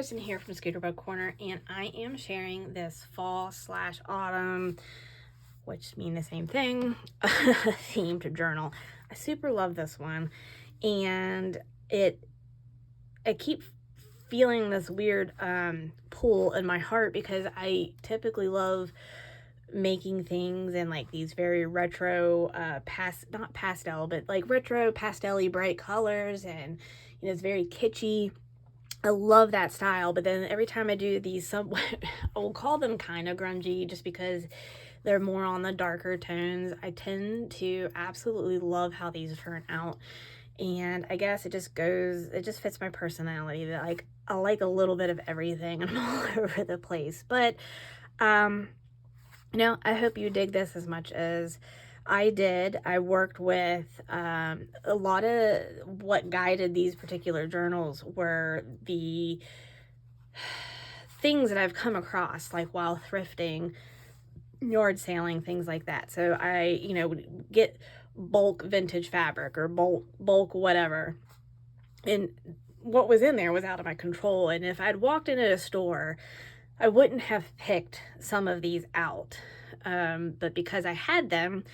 Kristen here from Scooterbug Corner, and I am sharing this fall/autumn, which mean the same thing, themed journal. I super love this one, and I keep feeling this weird pull in my heart because I typically love making things in like these very retro not pastel, but like retro pastel-y bright colors, and it's very kitschy. I love that style, but then every time I do these, somewhat, I will call them kind of grungy just because they're more on the darker tones. I tend to absolutely love how these turn out, and I guess it just fits my personality that like I like a little bit of everything and I'm all over the place. But I hope you dig this as much as I did. I worked with a lot of what guided these particular journals were the things that I've come across, like while thrifting, yard sailing, things like that. So I, would get bulk vintage fabric or bulk whatever, and what was in there was out of my control. And if I'd walked into a store, I wouldn't have picked some of these out. But because I had them,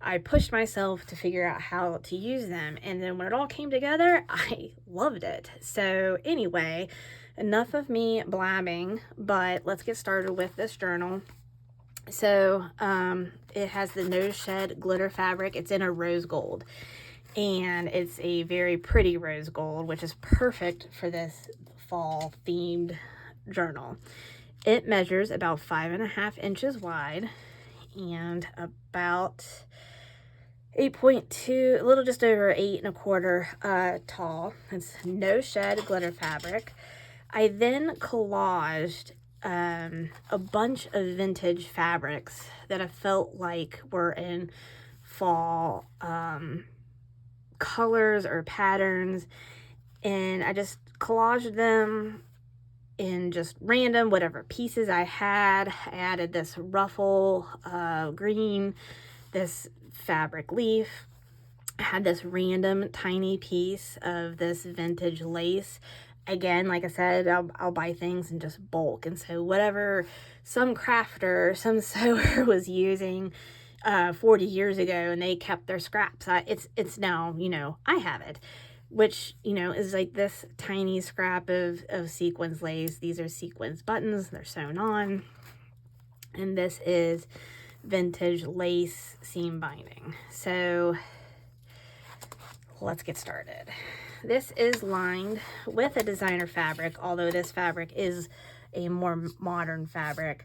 I pushed myself to figure out how to use them. And then when it all came together, I loved it. So anyway, enough of me blabbing, but let's get started with this journal. So it has the no shed glitter fabric. It's in a rose gold, and it's a very pretty rose gold, which is perfect for this fall themed journal. It measures about 5.5 inches wide and about 8.2, a little just over 8.25 tall. It's no shed glitter fabric. I then collaged a bunch of vintage fabrics that I felt like were in fall colors or patterns, and I just collaged them in just random whatever pieces I had. I added this ruffle green, this fabric leaf. I had this random tiny piece of this vintage lace. Again, like I said, I'll buy things in just bulk, and so whatever some crafter, some sewer was using 40 years ago, and they kept their scraps, it's now, I have it, which, is like this tiny scrap of sequins lace. These are sequins buttons, they're sewn on, and this is vintage lace seam binding. So let's get started. This is lined with a designer fabric, although this fabric is a more modern fabric.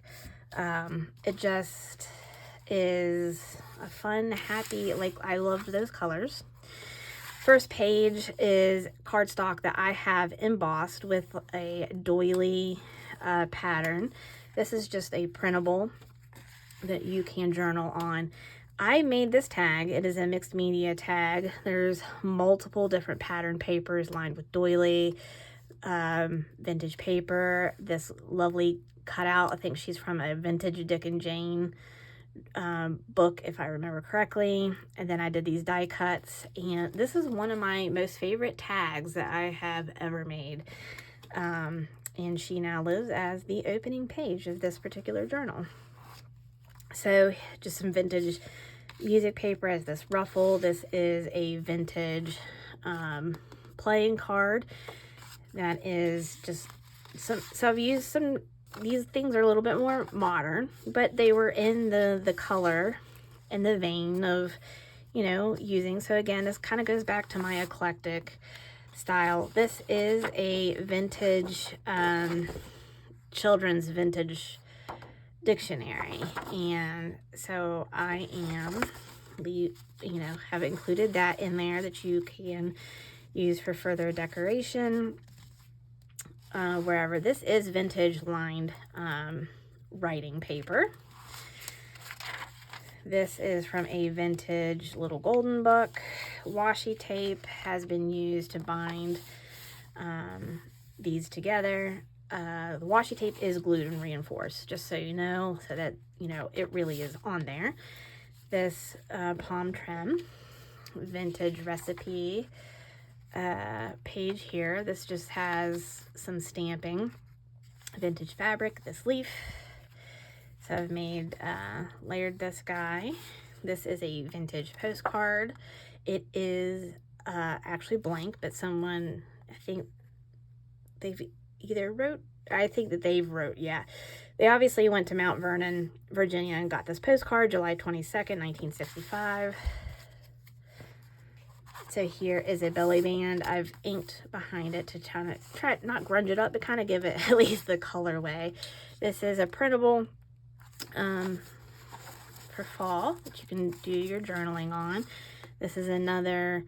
It just is a fun, happy, like I loved those colors. First page is cardstock that I have embossed with a doily pattern. This is just a printable that you can journal on. I made this tag. It is a mixed media tag. There's multiple different pattern papers lined with doily, vintage paper, this lovely cutout. I think she's from a vintage Dick and Jane book, if I remember correctly. And then I did these die cuts, and this is one of my most favorite tags that I have ever made. And she now lives as the opening page of this particular journal. So just some vintage music paper as this ruffle. This is a vintage playing card that is just so I've used some, these things are a little bit more modern, but they were in the color and the vein of, using. So again, this kind of goes back to my eclectic style. This is a vintage children's vintage dictionary, and so I have included that in there that you can use for further decoration wherever. This is vintage lined writing paper. This is from a vintage little golden book. Washi tape has been used to bind these together. The washi tape is glued and reinforced, just so you know, so that, it really is on there. This palm trim, vintage recipe page here. This just has some stamping vintage fabric, this leaf. So I've made, layered this guy. This is a vintage postcard. It is actually blank, but someone, I think they've either wrote, I think that they've wrote, yeah. They obviously went to Mount Vernon, Virginia and got this postcard July 22nd, 1965. So here is a belly band. I've inked behind it to try not grunge it up, but kind of give it at least the colorway. This is a printable for fall that you can do your journaling on. This is another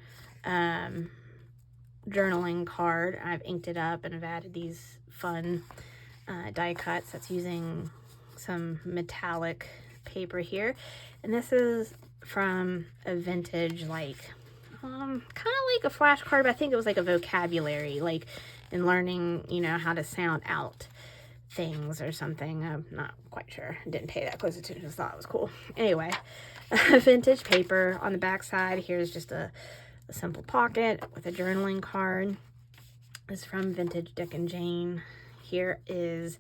journaling card. I've inked it up and I've added these fun die cuts. That's using some metallic paper here. And this is from a vintage, like, kind of like a flashcard, but I think it was like a vocabulary, like in learning, you know, how to sound out things or something. I'm not quite sure. Didn't pay that close attention. Just thought it was cool. Anyway, vintage paper. On the back side, here's just a simple pocket with a journaling card. This is from Vintage Dick and Jane. Here is,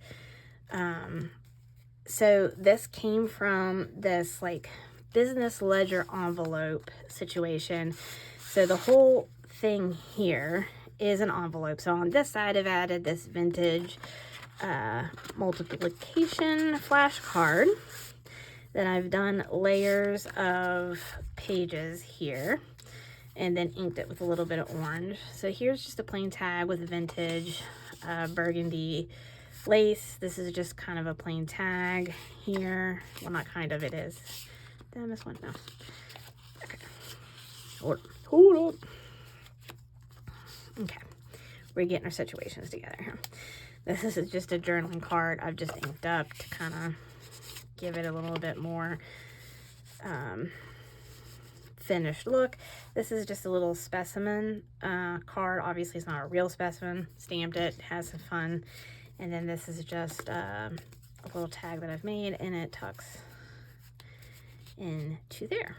so this came from this like business ledger envelope situation. So the whole thing here is an envelope. So on this side, I've added this vintage multiplication flashcard. Then I've done layers of pages here and then inked it with a little bit of orange. So here's just a plain tag with vintage burgundy lace. This is just kind of a plain tag here. Well, not kind of, it is. Did I miss one? No. Okay. Hold up. Okay. We're getting our situations together here. This is just a journaling card I've just inked up to kind of give it a little bit more finished look. This is just a little specimen card. Obviously, it's not a real specimen. Stamped it, has some fun. And then this is just a little tag that I've made, and it tucks into there.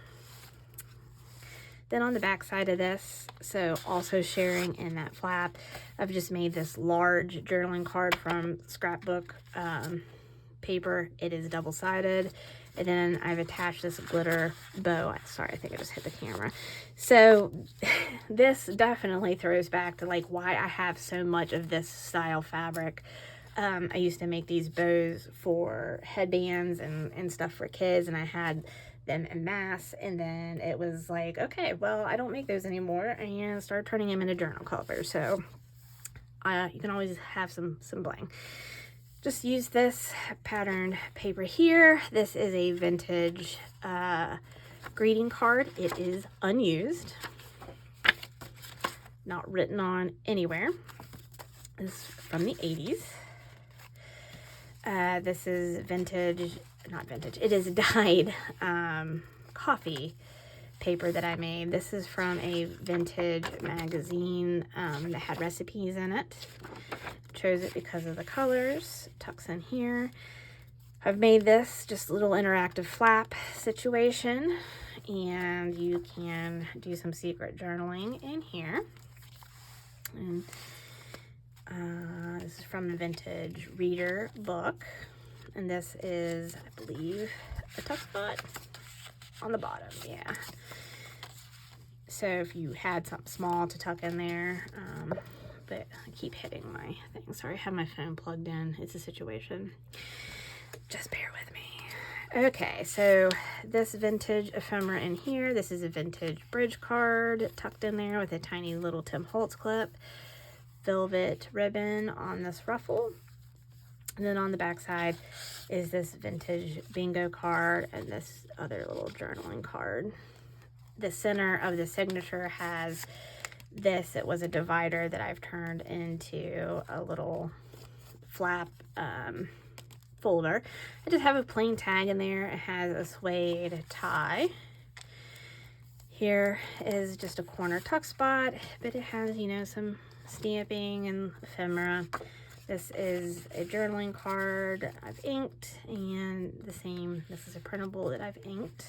Then on the back side of this, so also sharing in that flap, I've just made this large journaling card from Scrapbook paper. It is double-sided. And then I've attached this glitter bow. Sorry, I think I just hit the camera. So this definitely throws back to like why I have so much of this style fabric. I used to make these bows for headbands and stuff for kids, and I had them in mass, and then it was like, okay, well, I don't make those anymore, and started turning them into journal covers. So you can always have some bling. Just use this patterned paper here. This is a vintage greeting card. It is unused, not written on anywhere. This is from the 80s. This is vintage, not vintage, it is dyed coffee paper that I made. This is from a vintage magazine that had recipes in it. Chose it because of the colors. Tucks in here. I've made this just a little interactive flap situation, and you can do some secret journaling in here. And this is from the Vintage Reader book, and this is, I believe, a tuck spot on the bottom. Yeah. So if you had something small to tuck in there, but I keep hitting my thing. Sorry, I have my phone plugged in. It's a situation. Just bear with me. Okay, so this vintage ephemera in here. This is a vintage bridge card tucked in there with a tiny little Tim Holtz clip. Velvet ribbon on this ruffle. And then on the back side is this vintage bingo card and this other little journaling card. The center of the signature has this. It was a divider that I've turned into a little flap folder. I just have a plain tag in there. It has a suede tie. Here is just a corner tuck spot, but it has, you know, some stamping and ephemera. This is a journaling card I've inked, and the same, this is a printable that I've inked.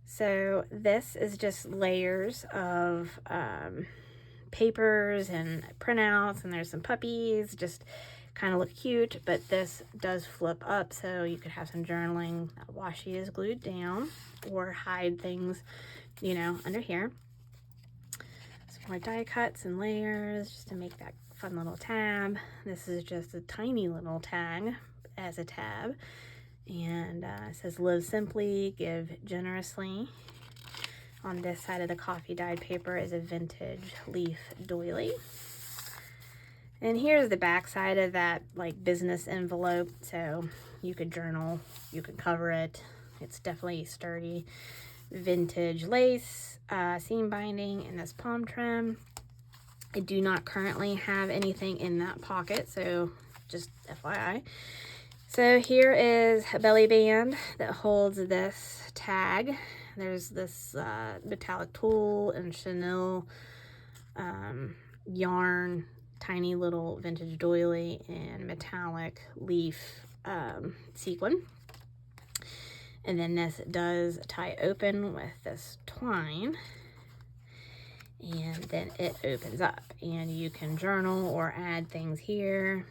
So this is just layers of papers and printouts, and there's some puppies, just kind of look cute. But this does flip up, so you could have some journaling. Washi is glued down, or hide things, you know, under here. Some more die cuts and layers just to make that fun little tab. This is just a tiny little tag as a tab, and it says live simply, give generously. On this side of the coffee dyed paper is a vintage leaf doily. And here's the back side of that, like, business envelope. So you could journal, you could cover it. It's definitely sturdy. Vintage lace, seam binding, and this palm trim. I do not currently have anything in that pocket, so just FYI. So here is a belly band that holds this tag. There's this metallic tulle and chenille yarn, tiny little vintage doily, and metallic leaf sequin. And then this does tie open with this twine, and then it opens up, and you can journal or add things here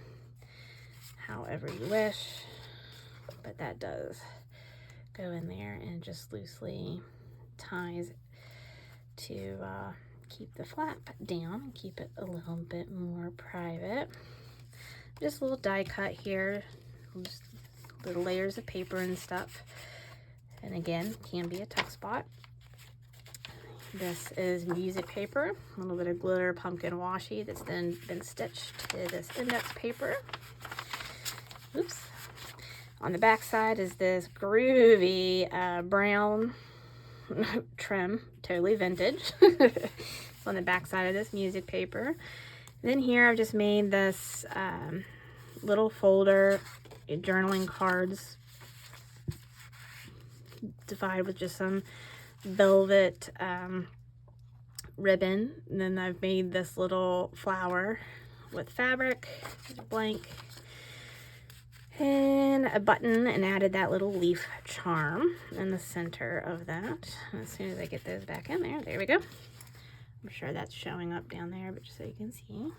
however you wish. But that does go in there and just loosely ties to keep the flap down and keep it a little bit more private. Just a little die cut here, just little layers of paper and stuff. And again, can be a tuck spot. This is music paper, a little bit of glitter pumpkin washi that's then been stitched to this index paper. Oops. On the back side is this groovy brown trim, totally vintage. It's on the back side of this music paper. Then here I've just made this little folder, journaling cards, divided with just some velvet ribbon. And then I've made this little flower with fabric, blank, and a button, and added that little leaf charm in the center of that. As soon as I get those back in there, there we go. I'm sure that's showing up down there, but just so you can see.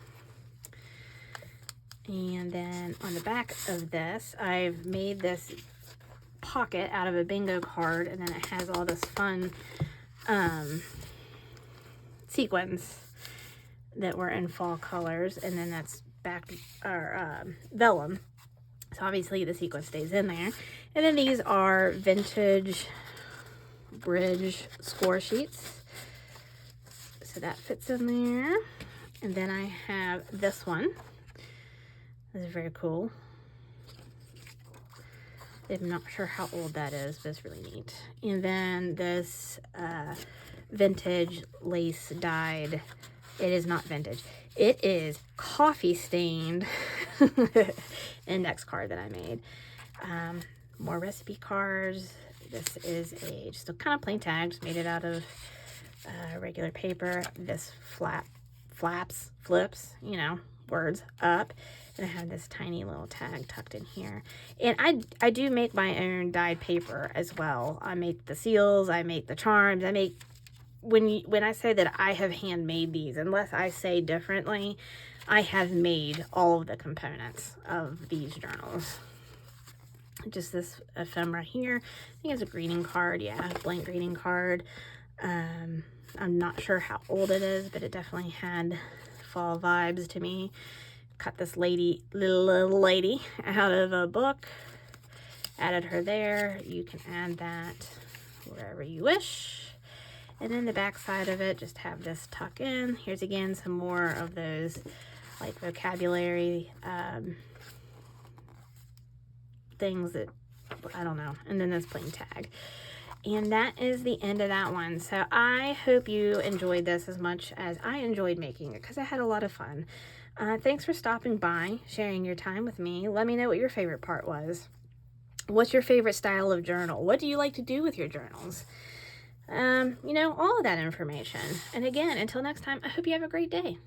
And then on the back of this, I've made this pocket out of a bingo card, and then it has all this fun sequins that were in fall colors, and then that's back or vellum. So obviously the sequin stays in there. And then these are vintage bridge score sheets. So that fits in there. And then I have this one. This is very cool. I'm not sure how old that is, but it's really neat. And then this vintage lace dyed. It is not vintage. It is coffee stained index card that I made. More recipe cards. This is just a kind of plain tag. Just made it out of regular paper. This flips, you know, words up. And I have this tiny little tag tucked in here. And I do make my own dyed paper as well. I make the seals. I make the charms. I make... When I say that I have handmade these, unless I say differently, I have made all of the components of these journals. Just this ephemera here. I think it's a greeting card. Yeah, blank greeting card. I'm not sure how old it is, but it definitely had fall vibes to me. Cut this little lady out of a book. Added her there. You can add that wherever you wish. And then the back side of it, just have this tuck in. Here's again some more of those like vocabulary things that, I don't know. And then this plain tag. And that is the end of that one. So I hope you enjoyed this as much as I enjoyed making it, because I had a lot of fun. Thanks for stopping by, sharing your time with me. Let me know what your favorite part was. What's your favorite style of journal? What do you like to do with your journals? You know, all of that information. And again, until next time, I hope you have a great day.